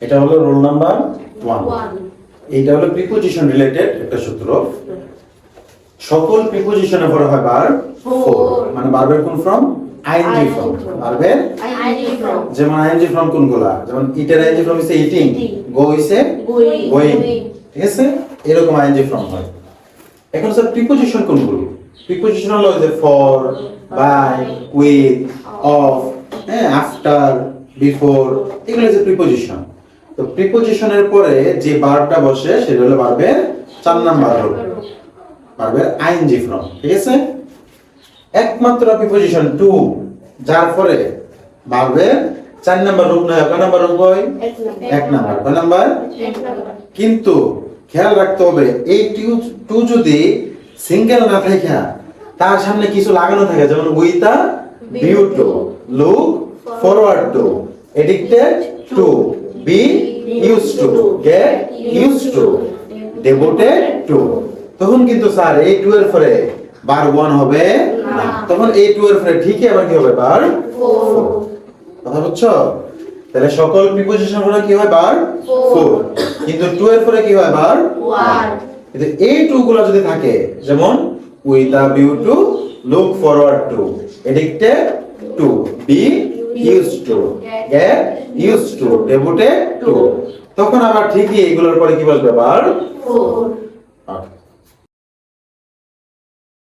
এটা হলো roll number 1। এইটা হলো প্রিপজিশন রিলেটেড একটা সূত্র। সকল প্রিপজিশনে পরে হয় ভার্ব ফর, মানে ভার্বের কোন ফর্ম? ING form. ভার্বের আইএনজি ফর্ম। যেমন আইএনজি ফর্ম কোনগুলা? যেমন ইটের আইএনজি ফর্ম হইছে ইটিং, গো হইছে গোইং, ঠিক আছে? এরকম আইএনজি ফর্ম হয়। এখন স্যার প্রিপজিশন কোনগুলো? প্রিপজিশন হলো যে for, by, with, of, after, before, এগুলো হচ্ছে প্রিপজিশন। তো প্রিপজিশনের পরে যে ভার্বটা বসে সেটা হলো ভার্বের 4 নাম্বার রূপ, ভার্বের আইএনজি ফর্ম, ঠিক আছে? একমাত্র প্রিপজিশন টু, যার পরে ভার্বের 4 নাম্বার রূপ নয়, কয় নাম্বার রূপ হয়? 1 নাম্বার। কয় নাম্বার? কিন্তু খেয়াল রাখতে হবে এই টু যদি সিঙ্গেল না থাকে, তার সামনে কিছু লাগানো থাকে, যেমন with a view to, look forward to, addicted to, be used to, get used to, devoted to, তখন কিন্তু স্যার এই টু এর পরে ভার্ব 1 হবে না, তখন এই টু এর পরে ঠিকই আবার কি হবে? ভার্ব 4। কথা বুঝছো? তাহলে সকল প্রিপজিশন গুলো কি হয়? ভার্ব 4। কিন্তু টু এর পরে কি হয়? ভার্ব 1। কিন্তু এই টু গুলো যদি থাকে, যেমন with a view to, look forward to, addicted to, be used to, get used to, devoted to, তখন আবার ঠিকই এগুলোর পরে কি বলবে? ভার্ব 4।